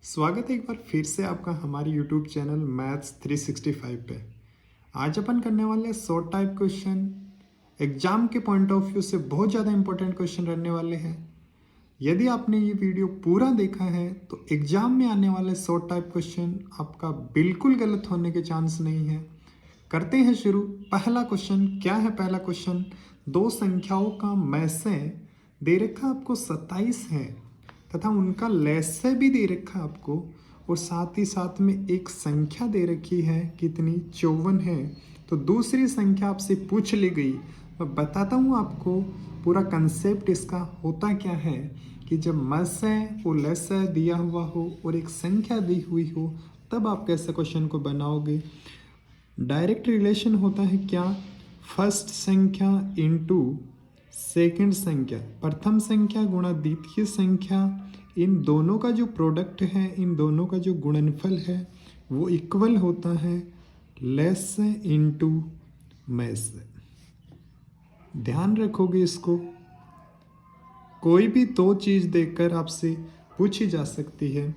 स्वागत है एक बार फिर से आपका हमारे YouTube चैनल मैथ्स 365 पे। आज अपन करने वाले हैं शॉर्ट टाइप क्वेश्चन। एग्जाम के पॉइंट ऑफ व्यू से बहुत ज़्यादा इंपॉर्टेंट क्वेश्चन रहने वाले हैं। यदि आपने ये वीडियो पूरा देखा है तो एग्जाम में आने वाले शॉर्ट टाइप क्वेश्चन आपका बिल्कुल गलत होने के चांस नहीं है। करते हैं शुरू। पहला क्वेश्चन क्या है? पहला क्वेश्चन, दो संख्याओं का मैसे दे रखा आपको 27 है तथा उनका लैसे भी दे रखा है आपको, और साथ ही साथ में एक संख्या दे रखी है कितनी, 54 है। तो दूसरी संख्या आपसे पूछ ली गई। मैं बताता हूँ आपको पूरा कंसेप्ट इसका होता क्या है कि जब मैसे और लैसे दिया हुआ हो और एक संख्या दी हुई हो तब आप कैसे क्वेश्चन को बनाओगे। डायरेक्ट रिलेशन होता है क्या, फर्स्ट संख्या इनटू सेकंड संख्या, प्रथम संख्या गुणा द्वितीय संख्या, इन दोनों का जो प्रोडक्ट है, इन दोनों का जो गुणनफल है वो इक्वल होता है लेस इनटू मैस। ध्यान रखोगे इसको। कोई भी दो चीज़ देखकर आपसे पूछी जा सकती है।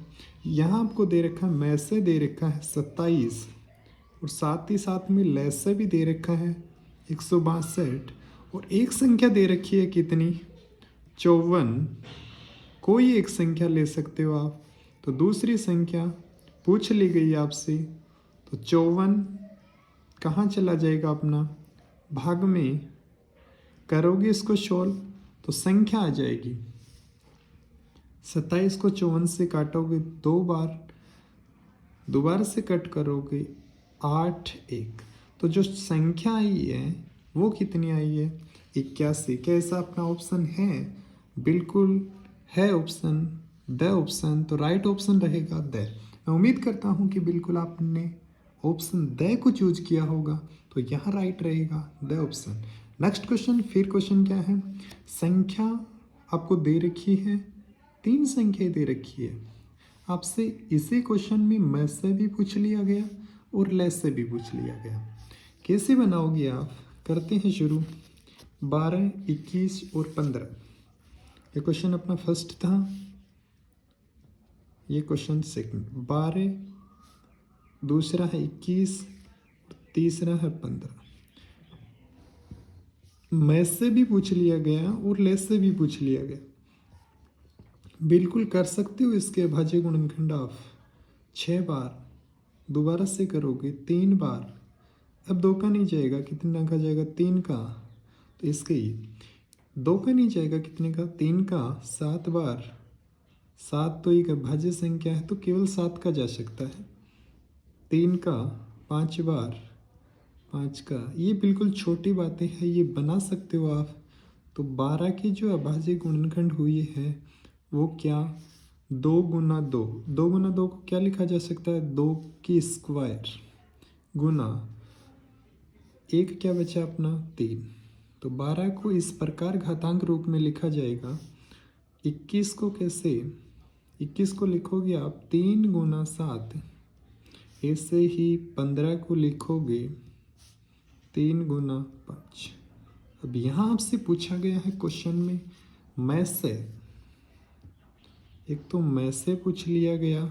यहाँ आपको दे रखा है मैसे दे रखा है 27 और साथ ही साथ में लैसे भी दे रखा है 162 और एक संख्या दे रखी है कितनी, 54। कोई एक संख्या ले सकते हो आप। तो दूसरी संख्या पूछ ली गई आपसे, तो 54 कहाँ चला जाएगा अपना, भाग में करोगे इसको सॉल्व तो संख्या आ जाएगी। 27 को 54 से काटोगे दो बार, दोबारा से कट करोगे 8 1। तो जो संख्या आई है वो कितनी आई है, 81। कैसा अपना ऑप्शन है, बिल्कुल है ऑप्शन द ऑप्शन। तो राइट ऑप्शन रहेगा द। मैं उम्मीद करता हूँ कि बिल्कुल आपने ऑप्शन द को चूज किया होगा, तो यहाँ राइट रहेगा द ऑप्शन। नेक्स्ट क्वेश्चन, फिर क्वेश्चन क्या है, संख्या आपको दे रखी है, तीन संख्या दे रखी है आपसे। इसी क्वेश्चन में मैं से भी पूछ लिया गया और लेस से भी पूछ लिया गया। कैसे बनाओगे आप, करते हैं शुरू। 12 21 और 15, ये क्वेश्चन अपना फर्स्ट था, ये क्वेश्चन सेकंड। 12 दूसरा है 21, तीसरा है 15। मैं से भी पूछ लिया गया और लेस से भी पूछ लिया गया। बिल्कुल कर सकते हो इसके भाज्य गुणनखंड आप 6 बार, दोबारा से करोगे 3 बार। अब 2 का नहीं जाएगा, कितना का जाएगा, 3 का। तो इसके ही 2 का नहीं जाएगा, कितने का, 3 का 7 बार। 7 तो एक भाज्य संख्या है तो केवल 7 का जा सकता है। 3 का 5 बार, 5 का। ये बिल्कुल छोटी बातें हैं, ये बना सकते हो आप। तो 12 की जो अभाज्य गुणनखंड हुई है वो क्या, 2 गुना 2। 2 गुना 2 को क्या लिखा जा सकता है, 2 की स्क्वायर गुना एक, क्या बचा अपना 3। तो 12 को इस प्रकार घातांक रूप में लिखा जाएगा। 21 को कैसे, 21 को लिखोगे आप 3 गुना 7। ऐसे ही 15 को लिखोगे 3 गुना 5। अब यहाँ आपसे पूछा गया है क्वेश्चन में मैसे, एक तो मैसे पूछ लिया गया।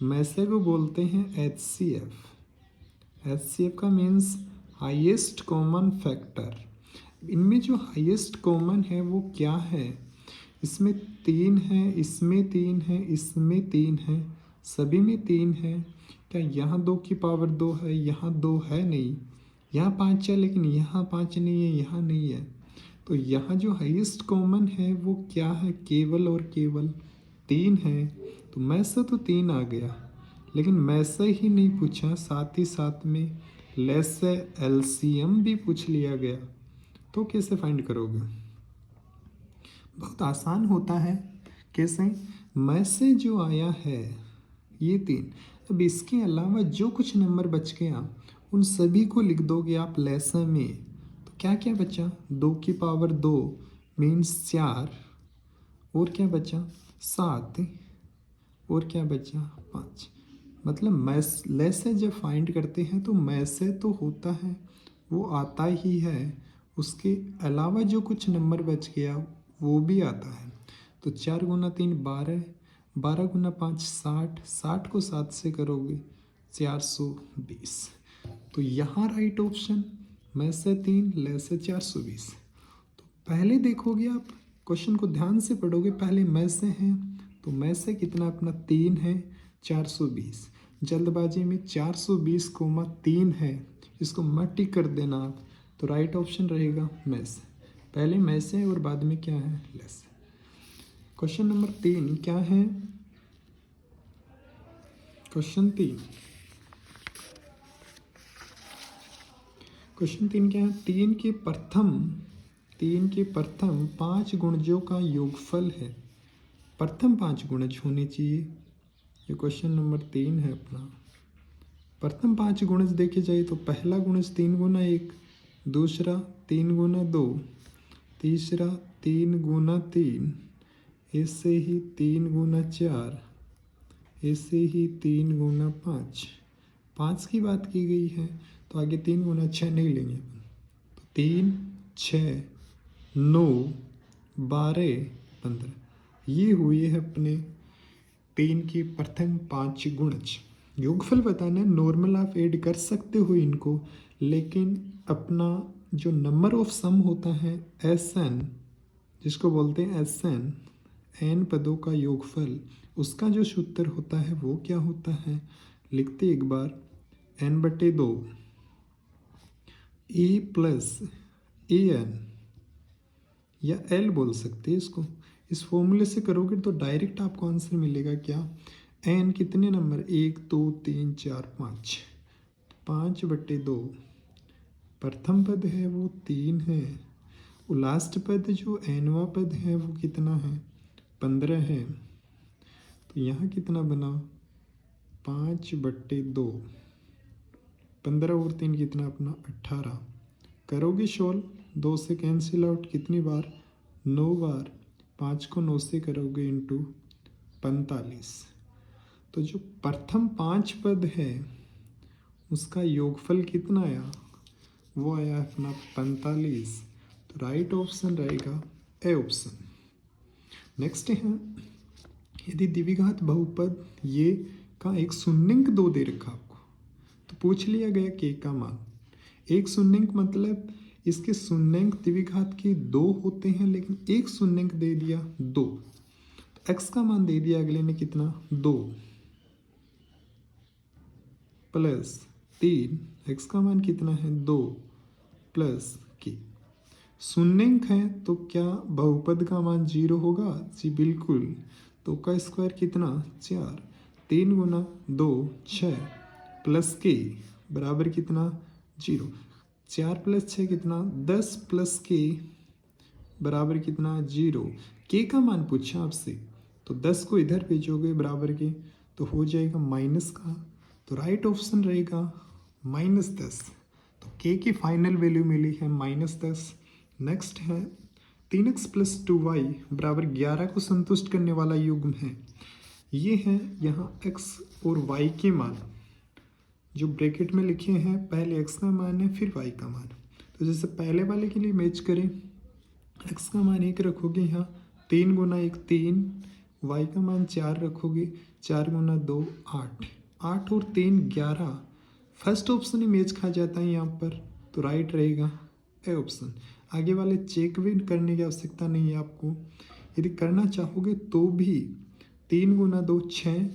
मैसे को बोलते हैं HCF। HCF का मीन्स हाईएस्ट कॉमन फैक्टर। इनमें जो हाईएस्ट कॉमन है वो क्या है, इसमें 3 है, इसमें 3 है, इसमें 3 है, सभी में 3 है। क्या यहाँ 2 की पावर 2 है, यहाँ 2 है नहीं, यहाँ 5 है लेकिन यहाँ 5 नहीं है, यहाँ नहीं है। तो यहाँ जो हाईएस्ट कॉमन है वो क्या है, केवल और केवल 3 है। तो मैसे तो 3 आ गया, लेकिन मैसे ही नहीं पूछा, साथ ही साथ में लेस से LCM भी पूछ लिया गया। तो कैसे फाइंड करोगे, बहुत आसान होता है। कैसे, मैसे जो आया है ये 3, अब इसके अलावा जो कुछ नंबर बच गया उन सभी को लिख दोगे आप लेसन में। तो क्या क्या बचा, 2 की पावर 2 मीन्स 4, और क्या बचा 7, और क्या बचा 5। मतलब मैस लेस से जब फाइंड करते हैं तो मैसे तो होता है, वो आता ही है, उसके अलावा जो कुछ नंबर बच गया वो भी आता है। तो 4 गुना 3 12, 12 × 5 60, 60 को 7 से करोगे 420। तो यहाँ राइट ऑप्शन मैं से 3 ले से 420। तो पहले देखोगे आप क्वेश्चन को ध्यान से पढ़ोगे, पहले मैं से हैं तो मैं से कितना अपना 3 है 420। जल्दबाजी में 420 कोमा 3 है, इसको मत टिक कर देना आप, तो राइट ऑप्शन रहेगा मैं से। पहले मैं से और बाद में क्या है लेस। क्वेश्चन नंबर 3 क्या है? क्वेश्चन 3 क्या है? 3 के प्रथम 5 गुणजों का योगफल है। प्रथम 5 गुणज होने चाहिए। ये क्वेश्चन नंबर 3 है अपना। प्रथम 5 गुणज देखे जाए तो पहला गुणज 3 × 1, दूसरा 3 × 2, तीसरा 3 × 3, ऐसे ही 3 × 4, ऐसे ही 3 × 5। 5 की बात की गई है तो आगे 3 × 6 नहीं लेंगे। तो 3, 6, 9, 12, 15 ये हुए हैं अपने 3 के प्रथम 5 गुणज। योगफल बताना है, नॉर्मल आप ऐड कर सकते हो इनको, लेकिन अपना जो नंबर ऑफ सम होता है SN, जिसको बोलते हैं SN, n पदों का योगफल, उसका जो सूत्र होता है वो क्या होता है? लिखते एक बार n/2 a + an या L बोल सकते हैं इसको। इस फॉर्मूले से करोगे तो डायरेक्ट आपको आंसर मिलेगा क्या? n कितने नंबर? 1 2 3 4 5, 5/2। प्रथम पद है वो 3 है, और लास्ट पद जो nवां पद है वो कितना है? 15 है। तो यहाँ कितना बना? 5/2। 15 और 3 कितना अपना? 18। करोगे सोल्व, 2 से कैंसिल आउट, कितनी बार? 9 बार। 5 को 9 से करोगे इंटू 45। तो जो प्रथम 5 पद है उसका योगफल कितना आया? वो आया अपना 45। तो राइट ऑप्शन रहेगा ए ऑप्शन। नेक्स्ट है, यदि द्विघात बहुपद ये का एक शून्यंक 2 दे रखा आपको, तो पूछ लिया गया के का मान। एक शून्यंक मतलब इसके शून्यंक द्विघात के 2 होते हैं, लेकिन एक शून्यंक दे दिया 2, तो x का मान दे दिया अगले ने कितना? 2 + 3, x का मान कितना है? 2 + k। शून्यंक है तो क्या बहुपद का मान 0 होगा? जी बिल्कुल। तो का स्क्वायर कितना? 4। 3 × 2 6 + k बराबर कितना? 0। 4 + 6 कितना? 10 + k बराबर कितना? 0। k का मान पूछा आपसे, तो 10 को इधर भेजोगे बराबर के, तो हो जाएगा माइनस का। तो राइट ऑप्शन रहेगा -10। तो k की फाइनल वैल्यू मिली है -10। नेक्स्ट है 3x + 2y बराबर 11 को संतुष्ट करने वाला युग्म है। ये है यहाँ x और y के मान जो ब्रैकेट में लिखे हैं, पहले x का मान है फिर y का मान। तो जैसे पहले वाले के लिए मैच करें, x का मान 1 रखोगे, यहाँ 3 × 1 3, y का मान 4 रखोगे, 4 × 2 8, 8 और 3 11। फर्स्ट ऑप्शन ही मैच खा जाता है यहाँ पर, तो राइट रहेगा ए ऑप्शन। आगे वाले चेक भी करने की आवश्यकता नहीं है आपको। यदि करना चाहोगे तो भी 3 × 2 6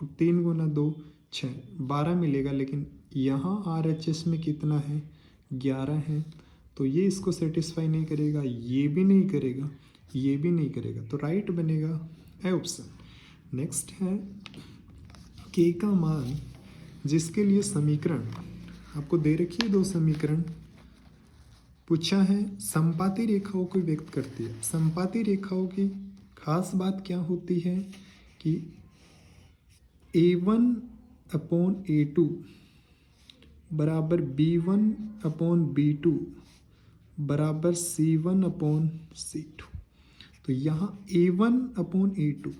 और 3 × 2 6, 12 मिलेगा, लेकिन यहाँ RHS में कितना है? 11 है। तो ये इसको सेटिस्फाई नहीं करेगा, ये भी नहीं करेगा, ये भी नहीं करेगा, तो राइट बनेगा ए ऑप्शन। नेक्स्ट है के का मान, जिसके लिए समीकरण आपको दे रखी है, 2 समीकरण पूछा है, समपाती रेखाओं को व्यक्त करती है। समपाती रेखाओं की खास बात क्या होती है कि A1/A2 बराबर B1/B2 बराबर C1/C2। तो यहाँ A1/A2,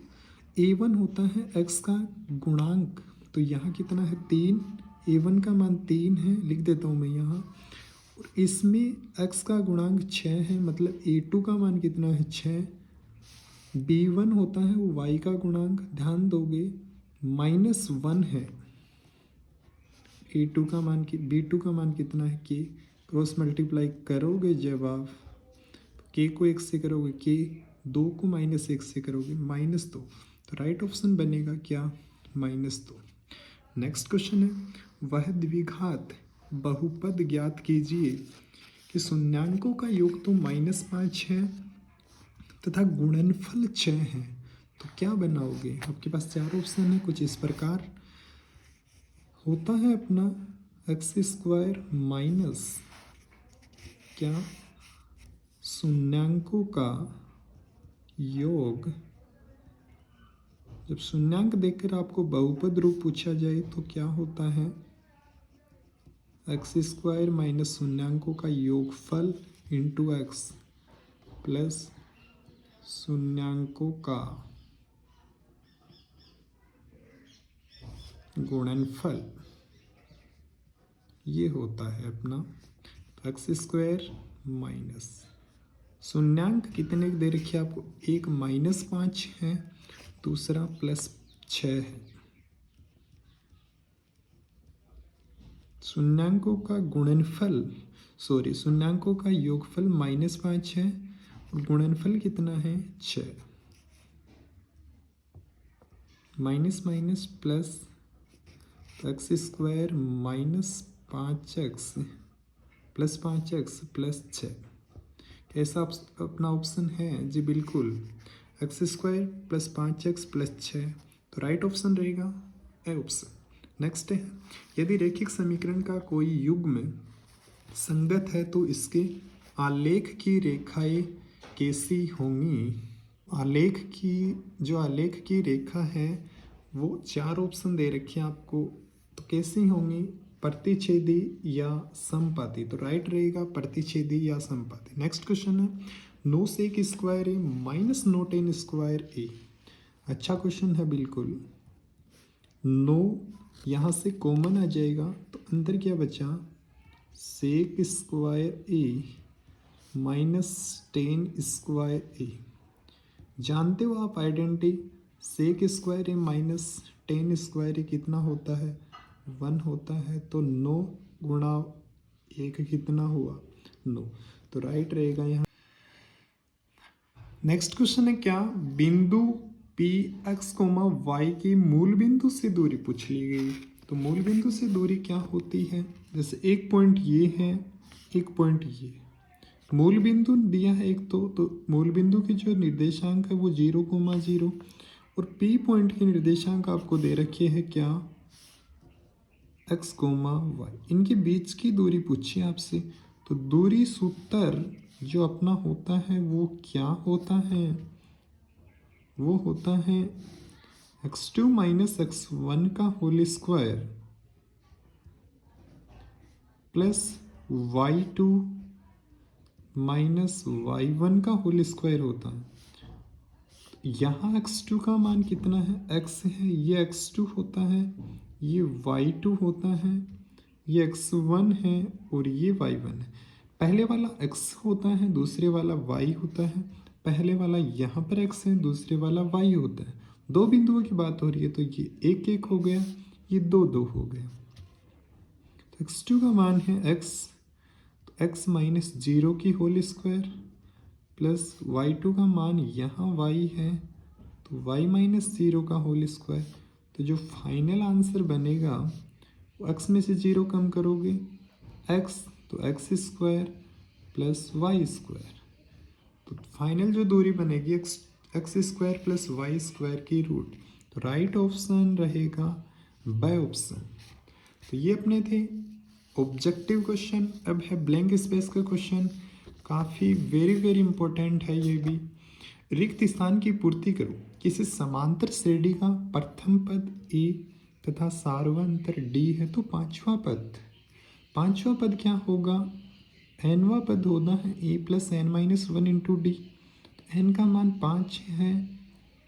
A1 होता है x का गुणांक, तो यहाँ कितना है? 3। A1 का मान 3 है, लिख देता हूँ मैं यहाँ। और इसमें x का गुणांक 6 है, मतलब A2 का मान कितना है? 6। b1 होता है वो y का गुणांक, ध्यान दोगे -1 है। a2 का मान b2 का मान कितना है k, क्रॉस मल्टीप्लाई करोगे जब आप k को 1 से करोगे, k 2 को -1 से करोगे -2, तो राइट ऑप्शन बनेगा क्या, -2। नेक्स्ट क्वेश्चन है, वह द्विघात बहुपद ज्ञात कीजिए कि शून्यांकों का योग तो -5 है तथा गुणनफल 6 है, तो क्या बनाओगे। आपके पास 4 ऑप्शन है, कुछ इस प्रकार होता है अपना x² माइनस क्या, शून्यांकों का योग। जब शून्यांक देखकर आपको बहुपद रूप पूछा जाए तो क्या होता है, x² माइनस शून्यांकों का योगफल इंटू x प्लस शून्यांकों का गुणनफल, ये होता है अपना x² माइनस शून्यांक कितने दे रखे आपको, एक -5 है, दूसरा +6 है। शून्यांकों का गुणनफल शून्यांकों का योगफल -5 है और गुणनफल कितना है 6, minus minus plus, x² minus 5x plus 5x plus 6, कैसा अपना ऑप्शन है जी, बिल्कुल x² प्लस 5x प्लस 6, तो राइट ऑप्शन रहेगा ए ऑप्शन। नेक्स्ट है, यदि रैखिक समीकरण का कोई युग्म संगत है तो इसके आलेख की रेखाएं कैसी होंगी। आलेख की रेखा है वो 4 ऑप्शन दे रखे हैं आपको, तो कैसी होंगी, प्रतिच्छेदी या समपाती, तो राइट रहेगा प्रतिच्छेदी या समपाती। नेक्स्ट क्वेश्चन है, 9 sec² a minus 9 tan² a, अच्छा क्वेश्चन है बिल्कुल। 9 यहाँ से कॉमन आ जाएगा तो अंदर क्या बचा, sec² a minus tan² a, जानते हो आप identity, sec² a minus tan² a कितना होता है, 1 होता है, तो 9 गुणा 1 कितना हुआ 9, तो राइट रहेगा यहाँ। नेक्स्ट क्वेश्चन है, क्या बिंदु px, y की मूल बिंदु से दूरी पूछ ली गई, तो मूल बिंदु से दूरी क्या होती है, जैसे एक पॉइंट ये है, एक पॉइंट ये, मूल बिंदु दिया है एक, तो मूल बिंदु के जो निर्देशांक है वो 0,0 और p पॉइंट के निर्देशांक आपको दे रखे हैं क्या, x, y, इनके बीच की दूरी पूछी आपसे, तो दूरी सूत्र जो अपना होता है वो क्या होता है, वो होता है x2 माइनस x1 का whole square plus y2 minus y1 का होल स्क्वायर होता है। यहाँ x2 का मान कितना है, x है, ये x2 होता है, ये y2 होता है, ये x1 है और ये y1 है। पहले वाला x होता है, दूसरे वाला y होता है, पहले वाला यहाँ पर x है, दूसरे वाला y होता है। दो बिंदुओं की बात हो रही है तो ये 1 1 हो गया, ये 2 2 हो गया। तो x2 का मान है x, तो x माइनस 0 की होल स्क्वायर प्लस y2 का मान यहाँ y है, तो y माइनस 0 का होल स्क्वायर। तो जो फाइनल आंसर बनेगा वो x में से 0 कम करोगे x, तो x² प्लस y², तो फाइनल जो दूरी बनेगी x² प्लस y² की रूट, तो राइट ऑप्शन रहेगा बाय ऑप्शन। तो ये अपने थे ऑब्जेक्टिव क्वेश्चन। अब है ब्लैंक स्पेस का क्वेश्चन, काफ़ी वेरी इंपॉर्टेंट है ये भी। रिक्त स्थान की पूर्ति करो, किसी समांतर श्रेणी का प्रथम पद a तथा सार्वंतर d है, तो पांचवा पद क्या होगा, nवा पद होना है a plus n-1 into D, n का मान 5 है,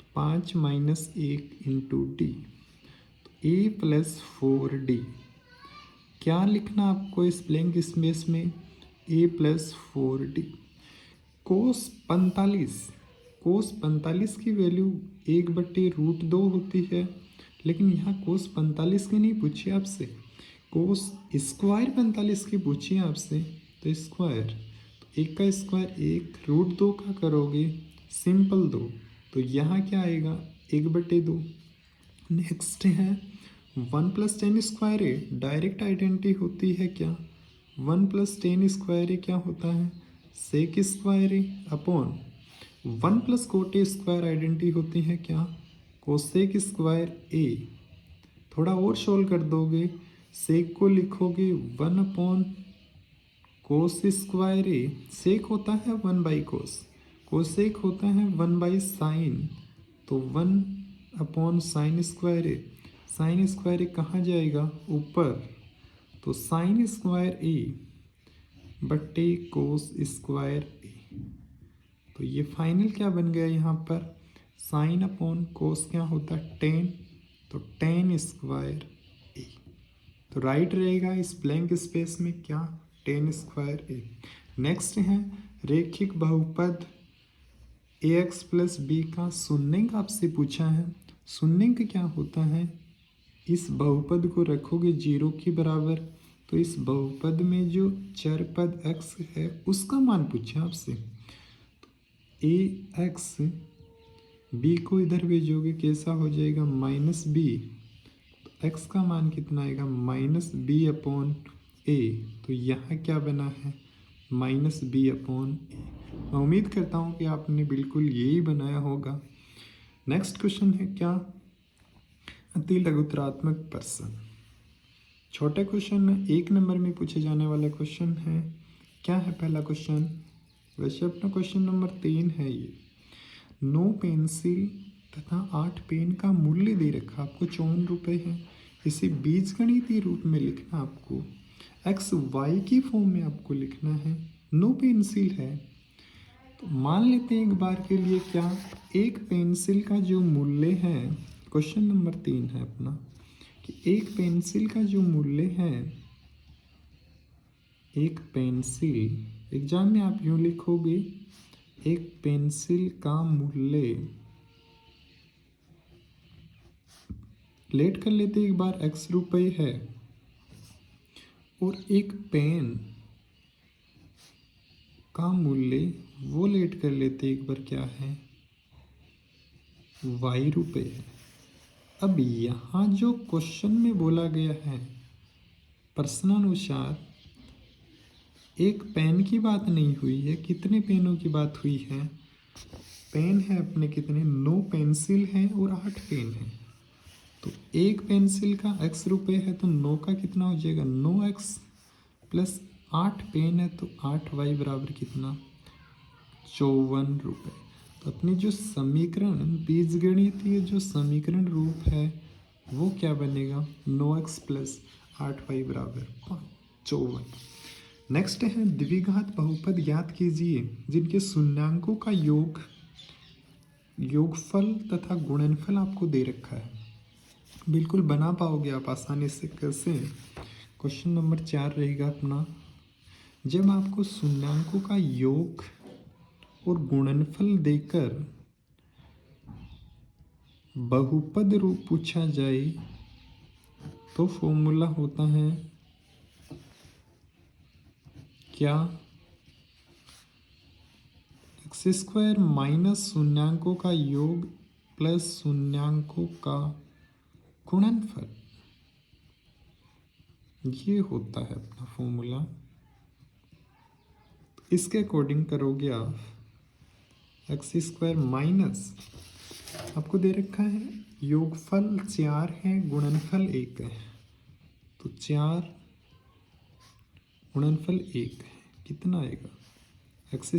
तो 5 माइनस 1 इंटू डी, तो a प्लस 4d। क्या लिखना आपको इस ब्लैंक स्पेस में, a प्लस 4d। कोस कोस 45 की वैल्यू 1/√2 होती है, लेकिन यहाँ कोस 45 की नहीं पूछी आपसे, कोस स्क्वायर 45 की पूछी आपसे, तो स्क्वायर, तो 1 का स्क्वायर 1, √2 का करोगे सिंपल 2, तो यहाँ क्या आएगा 1/2। नेक्स्ट है 1 + 10 स्क्वायर ए, डायरेक्ट आइडेंटिटी होती है क्या, 1 + 10 स्क्वायर ए क्या होता है sec square A upon 1 + cot A square identity होती है क्या कोसेक स्क्वायर ए। थोड़ा और सोल्व कर दोगे, सेक को लिखोगे 1/कोस स्क्वायर ए, सेक होता है 1/कोस, कोसेक होता है 1/साइन, तो 1/साइन स्क्वायर ए, साइन स्क्वायर ए कहाँ जाएगा ऊपर, तो साइन स्क्वायर ए बटे कोस स्क्वायर ए। तो ये फाइनल क्या बन गया यहाँ पर, साइन अपॉन कोस क्या होता है 10, तो 10 स्क्वायर ए। तो राइट रहेगा इस ब्लैंक स्पेस में क्या 10 स्क्वायर ए। नेक्स्ट है रेखिक बहुपद ax + b का शून्यंक आपसे पूछा है। शून्यंक क्या होता है, इस बहुपद को रखोगे 0 के बराबर, तो इस बहुपद में जो चर पद x है उसका मान पूछा आपसे, ax b को इधर भेजोगे कैसा हो जाएगा -b, तो x का मान कितना आएगा -b/a, तो यहाँ क्या बना है -b/a। मैं उम्मीद करता हूँ कि आपने बिल्कुल यही बनाया होगा। नेक्स्ट क्वेश्चन है क्या, अति लघुत्तरात्मक प्रश्न। छोटे क्वेश्चन 1 नंबर में पूछे जाने वाला क्वेश्चन है। क्या है पहला क्वेश्चन, वैसे अपना क्वेश्चन नंबर 3 है ये। 9 पेंसिल तथा 8 पेन का मूल्य दे रखा आपको 54 रुपये है। इसे बीजगणितीय रूप में लिखना आपको, एक्स वाई की फॉर्म में आपको लिखना है। 9 पेंसिल है, तो मान लेते हैं एक बार के लिए क्या, एक पेंसिल का जो मूल्य है, क्वेश्चन नंबर 3 है अपना, कि एक पेंसिल का जो मूल्य है, एक पेंसिल, एग्जाम में आप यूँ लिखोगे एक पेंसिल का मूल्य, लेट कर लेते एक बार x रुपये है, और एक पेन का मूल्य वो लेट कर लेते एक बार क्या है y रुपये है। अब यहाँ जो क्वेश्चन में बोला गया है प्रश्नानुसार एक पेन की बात नहीं हुई है, कितने पेनों की बात हुई है, पेन है अपने कितने 9 पेंसिल हैं और 8 पेन हैं, तो एक पेंसिल का x रुपये है, तो 9 का कितना हो जाएगा 9x + 8 पेन है तो 8y बराबर कितना 54 रुपये। तो अपनी जो समीकरण बीजगणितीय जो समीकरण रूप है वो क्या बनेगा 9x + 8y बराबर 54। नेक्स्ट है द्विघात बहुपद ज्ञात कीजिए जिनके शून्यांकों का योगफल तथा गुणनफल आपको दे रखा है। बिल्कुल बना पाओगे आप आसानी से। कैसे, क्वेश्चन नंबर 4 रहेगा अपना, जब आपको शून्यांकों का योग और गुणनफल देकर बहुपद रूप पूछा जाए तो फॉर्मूला होता है क्या, x² - शून्यांकों का योग प्लस शून्यांकों का गुणनफल, ये होता है अपना फॉर्मूला। इसके अकॉर्डिंग करोगे आप x² - आपको दे रखा है योगफल 4 है गुणनफल 1 है, तो 4 गुणनफल 1 है, कितना आएगा x² -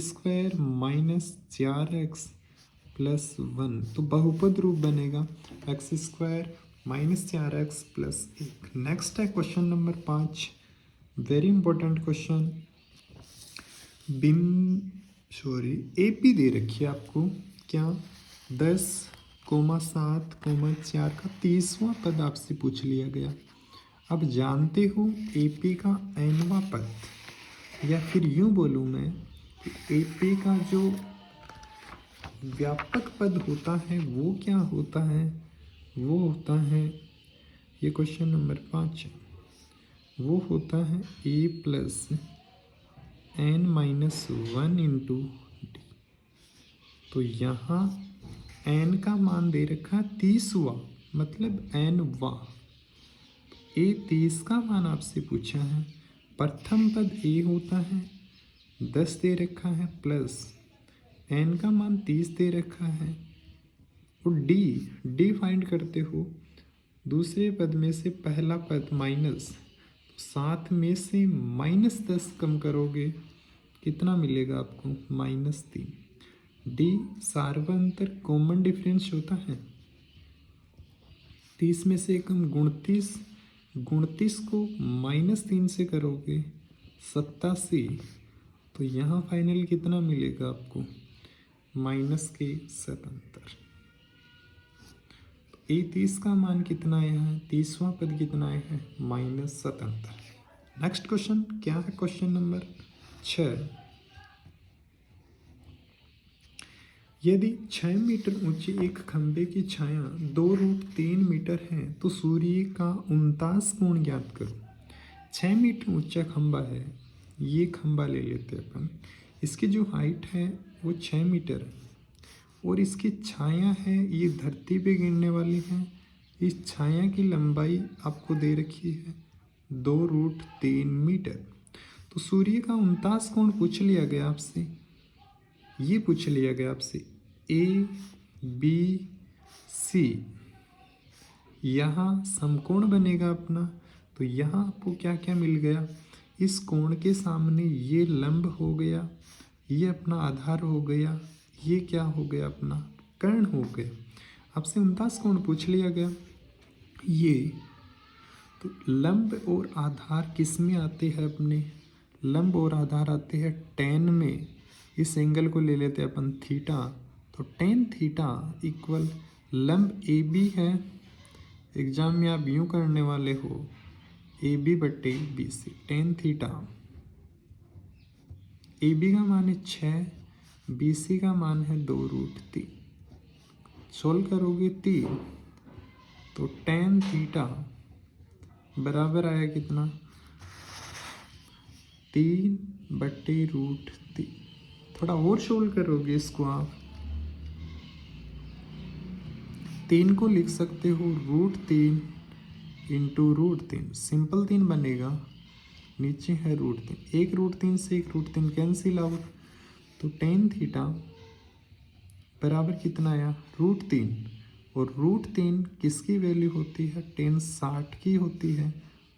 4x + 1, तो बहुपद रूप बनेगा x² - 4x + 1। नेक्स्ट है question number 5, very important question. AP दे रखी है आपको क्या 10,7,4 का 30वां पद आपसे पूछ लिया गया। अब जानते हो AP का nवां पद, या फिर यूं बोलूँ मैं कि AP का जो व्यापक पद होता है वो क्या होता है? वो होता है, ये क्वेश्चन नंबर 5 है, वो होता है a plus n minus 1 into D. तो यहाँ n का मान दे रखा 30वां, मतलब n वां। a 30 का मान आपसे पूछा है। प्रथम पद a होता है, 10 दे रखा है, प्लस n का मान 30 दे रखा है, और d फाइंड करते हो। दूसरे पद में से पहला पद माइनस, 7 में से -10 कम करोगे कितना मिलेगा आपको? -3। डी सार्वंतर कॉमन डिफरेंस होता है। 30 में से कम 29, 29 को -3 से करोगे 87। तो यहाँ फाइनल कितना मिलेगा आपको? -77। ए 30 का मान कितना आया है? 30वां पद कितना आया है? -77। नेक्स्ट क्वेश्चन क्या है? Question number 6। यदि 6 मीटर ऊंचे एक खंभे की छाया 2√3 मीटर है तो सूर्य का 49 कोण ज्ञात करो। 6 मीटर ऊंचा खंभा है, ये खंभा ले लेते हैं अपन। इसकी जो हाइट है वो 6 मीटर है, और इसकी छाया है ये धरती पे गिरने वाली है। इस छाया की लंबाई आपको दे रखी है 2√3 मीटर। तो सूर्य का 49 कोण पूछ लिया गया आपसे, ये पूछ लिया गया आपसे ए बी सी। यहाँ समकोण बनेगा अपना। तो यहाँ आपको क्या क्या मिल गया? इस कोण के सामने ये लंब हो गया, ये अपना आधार हो गया, ये क्या हो गया? अपना कर्ण हो गया। आपसे 49 कोण पूछ लिया गया। ये तो लंब और आधार किस में आते हैं? अपने लंब और आधार आते हैं tan में। इस एंगल को ले लेते हैं अपन थीटा। तो tan थीटा इक्वल लंब ए बी है। एग्जाम में आप यूँ करने वाले हो ए बी बटे B C. tan theta A B का मान है 6, बी सी का मान है 2√3। सोल्व करोगे 3, तो tan थीटा बराबर आया कितना? 3/√3। थोड़ा और सोल्व करोगे इसको आप, 3 को लिख सकते हो √3 इंटू √3। सिंपल 3 बनेगा, नीचे है √3। एक √3 से एक √3 कैंसिल आउट। तो tan थीटा बराबर कितना आया? √3। और √3 किसकी वैल्यू होती है? tan 60 की होती है।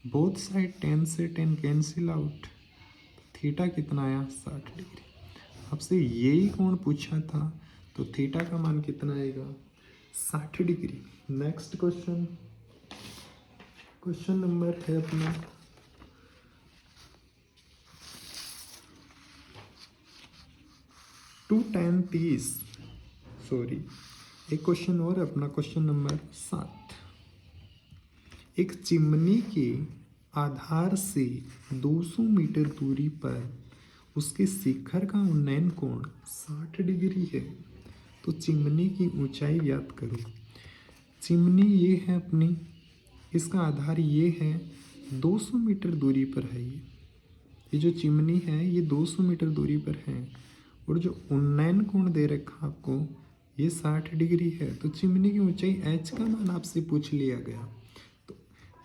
बोथ साइड tan से tan कैंसिल आउट। थीटा कितना आया? 60 डिग्री। आपसे यही कोण पूछा था, तो थीटा का मान कितना आएगा? 60 degree. Next question, question number है अपना 2 tan 30। सॉरी, एक क्वेश्चन और अपना, क्वेश्चन नंबर 7। एक चिमनी के आधार से 200 मीटर दूरी पर उसके शिखर का उन्नयन कोण 60 डिग्री है। तो चिमनी की ऊंचाई ज्ञात करो। चिमनी ये है अपनी, इसका आधार ये है, 200 मीटर दूरी पर है। ये जो चिमनी है ये 200 मीटर दूरी पर है, और जो उन्नयन कोण दे रखा आपको ये 60 डिग्री है। तो चिमनी की ऊंचाई h का मान आपसे पूछ लिया गया। तो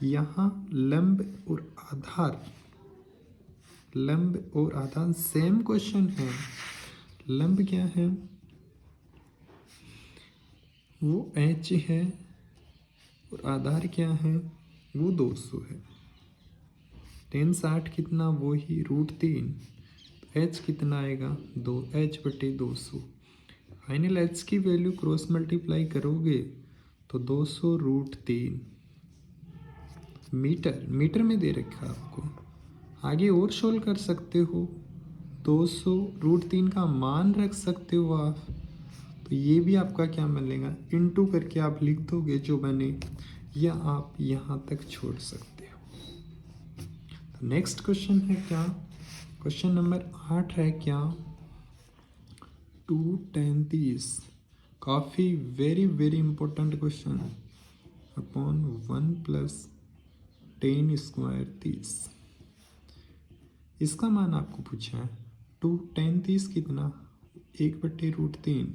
यहाँ लंब और आधार सेम क्वेश्चन है। लंब क्या है? वो h है, और आधार क्या है? वो 200 है। tan 60 कितना? वो ही √3। h कितना आएगा? 2h/200। फाइनल h की वैल्यू क्रॉस मल्टीप्लाई करोगे तो 200√3 मीटर में दे रखा आपको। आगे और सोल्व कर सकते हो, 200√3 का मान रख सकते हो आप। तो ये भी आपका क्या बनेगा? इनटू करके आप लिख दोगे जो बने, या आप यहाँ तक छोड़ सकते हो। तो नेक्स्ट क्वेश्चन है क्या? क्वेश्चन नंबर 8 है क्या? 2 tan 30 काफ़ी very very important question. Upon 1 plus 10 square 30, इसका मान आपको पूछा है। 2 10 30 कितना, 1/√3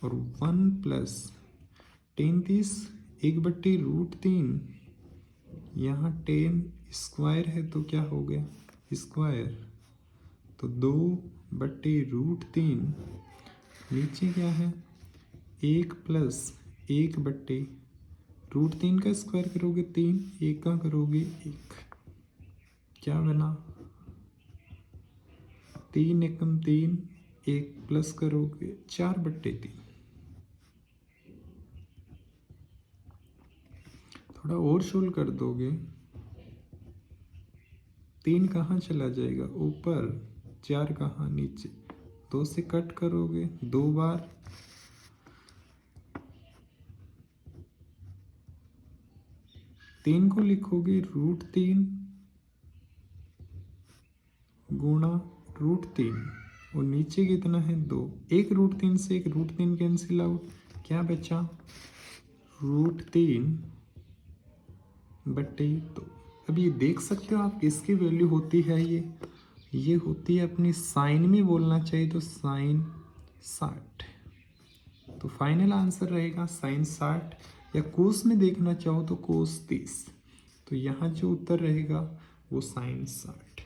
और 1 प्लस 10 30 1/√3। यहाँ 10 स्क्वायर है तो क्या हो गया स्क्वायर, तो 2/√3। नीचे क्या है 1 प्लस 1/√3 का स्क्वायर करोगे 3, 1 का करोगे 1, क्या बना 3 एकम 3, 1 प्लस करोगे 4/3। थोड़ा और सोल्व कर दोगे, 3 कहाँ चला जाएगा ऊपर, 4 कहाँ नीचे, 2 से कट करोगे 2 बार, 3 को लिखोगे √3 गुणा √3 और नीचे कितना है 2, 1 √3 से 1 √3 कैंसिल आउट, क्या बचा √3/2। अब ये देख सकते हो आप किसकी वैल्यू होती है, ये होती है अपनी साइन में बोलना चाहिए तो साइन 60। तो फाइनल आंसर रहेगा साइन 60, या कोस में देखना चाहो तो कोस 30। तो यहाँ जो उत्तर रहेगा वो साइन 60।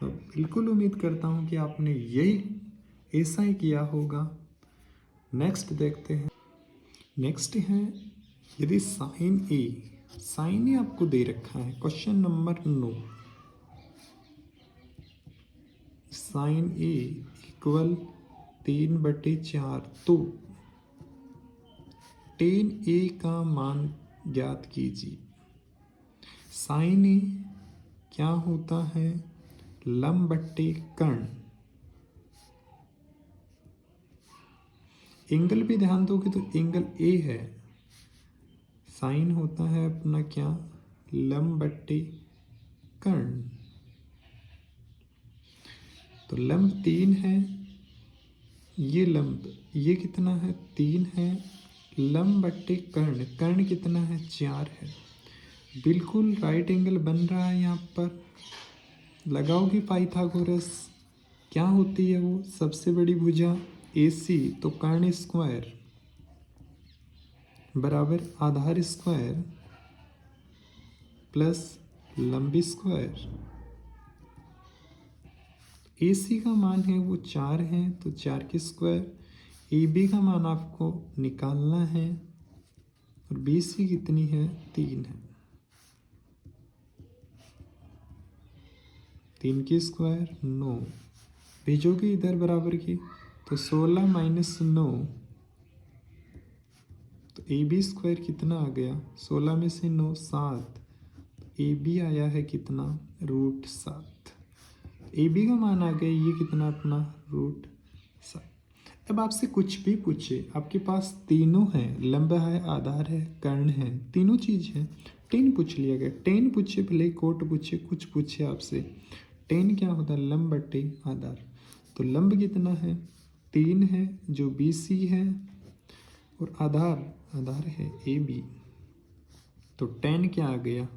तो बिल्कुल उम्मीद करता हूँ कि आपने यही ऐसा ही किया होगा। नेक्स्ट देखते हैं। नेक्स्ट है यदि साइन ए आपको दे रखा है, क्वेश्चन नंबर 9, साइन ए इक्वल 3/4, तो टेन ए का मान ज्ञात कीजिए। साइन ए क्या होता है, लंब/कर्ण। एंगल पे ध्यान दोगे तो एंगल ए है, साइन होता है अपना क्या लंब/कर्ण। तो लंब 3 है, ये लंब ये कितना है 3 है, लंब/कर्ण, कर्ण कितना है 4 है। बिल्कुल राइट एंगल बन रहा है। यहाँ पर लगाओगे पाइथागोरस, क्या होती है वो सबसे बड़ी भुजा AC, तो कर्ण स्क्वायर बराबर आधार स्क्वायर प्लस लंबी स्क्वायर। AC का मान है वो 4 है तो 4 की स्क्वायर, AB का मान आपको निकालना है और BC कितनी है 3 है, 3 की स्क्वायर 9, भेजोगे इधर बराबर की तो 16 - 9, तो AB स्क्वायर कितना आ गया 16 में से 9 7, AB आया है कितना √7। AB का मान आ गया ये कितना अपना √7। अब आपसे कुछ भी पूछे, आपके पास तीनों हैं, लंब है आधार है कर्ण है, तीनों चीज है। 10 पूछ लिया गया, 10 पूछे भले कोट पूछे कुछ पूछे आपसे, 10 क्या होता है लंब/आधार। तो लंब कितना है 3 है जो BC है, और आधार है AB। तो 10 क्या आ गया,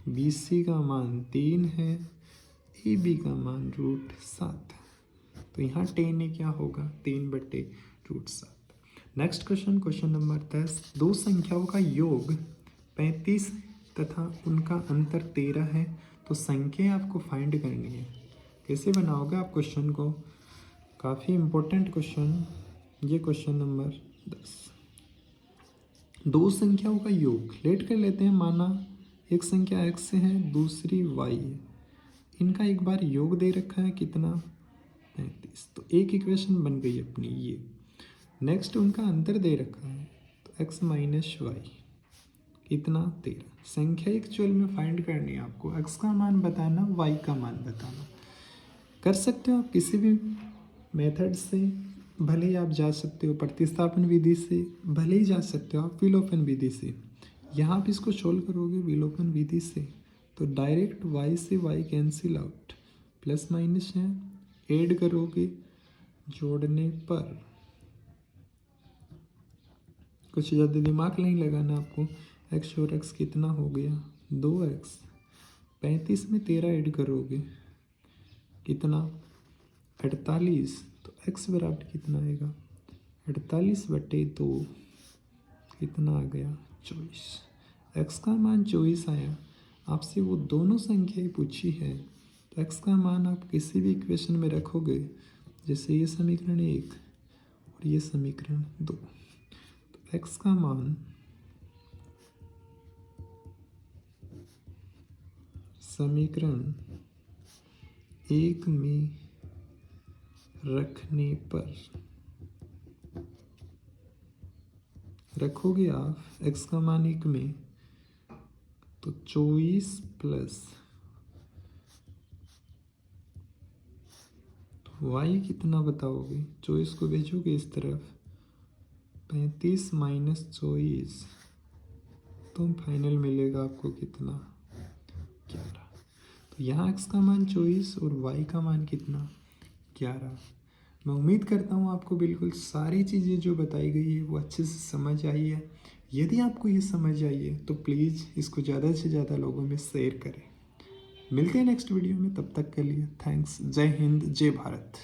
BC का मान 3 है, AB का मान √7। तो यहाँ 10 क्या होगा 3/√7। नेक्स्ट क्वेश्चन, क्वेश्चन नंबर 10, दो संख्याओं का योग 35 तथा उनका अंतर 13 है, तो संख्या आपको फाइंड करनी है। कैसे बनाओगे आप क्वेश्चन को, काफ़ी इंपॉर्टेंट क्वेश्चन ये क्वेश्चन नंबर 10। दो संख्याओं का योग लेट कर लेते हैं, माना एक संख्या x है दूसरी y है, इनका एक बार योग दे रखा है कितना 35, तो एक इक्वेशन बन गई अपनी ये। नेक्स्ट उनका अंतर दे रखा है तो x - y कितना 13। संख्या एक्चुअल में फाइंड करनी है आपको, x का मान बताना y का मान बताना। कर सकते हो आप किसी भी मेथड से, भले ही आप जा सकते हो प्रतिस्थापन विधि से, भले ही जा सकते हो आप विलोपन विधि से। यहाँ आप इसको सोल्व करोगे विलोपन विधि से तो डायरेक्ट y से y cancel out, plus minus है, ऐड करोगे जोड़ने पर कुछ ज़्यादा दिमाग नहीं लगाना आपको। एक्स और एक्स कितना हो गया 2x। 35 में 13 ऐड करोगे कितना 48। तो x बराबर कितना आएगा 48/2 कितना आ गया 24। x का मान 24 आया। आपसे वो दोनों संख्याएं पूछी है तो x का मान आप किसी भी इक्वेशन में रखोगे, जैसे ये समीकरण 1 और ये समीकरण 2, तो x का मान समीकरण 1 में रखने पर रखोगे आप x का मान 1 में तो 24 प्लस तो y कितना बताओगे। 24 को भेजोगे इस तरफ 35 माइनस 24 तो फाइनल मिलेगा आपको कितना 11। तो यहाँ x का मान 24 और y का मान कितना 11। मैं उम्मीद करता हूँ आपको बिल्कुल सारी चीज़ें जो बताई गई है वो अच्छे से समझ आई है। यदि आपको ये समझ आई है तो प्लीज़ इसको ज़्यादा से ज़्यादा लोगों में शेयर करें। मिलते हैं नेक्स्ट वीडियो में, तब तक के लिए थैंक्स। जय हिंद, जय भारत।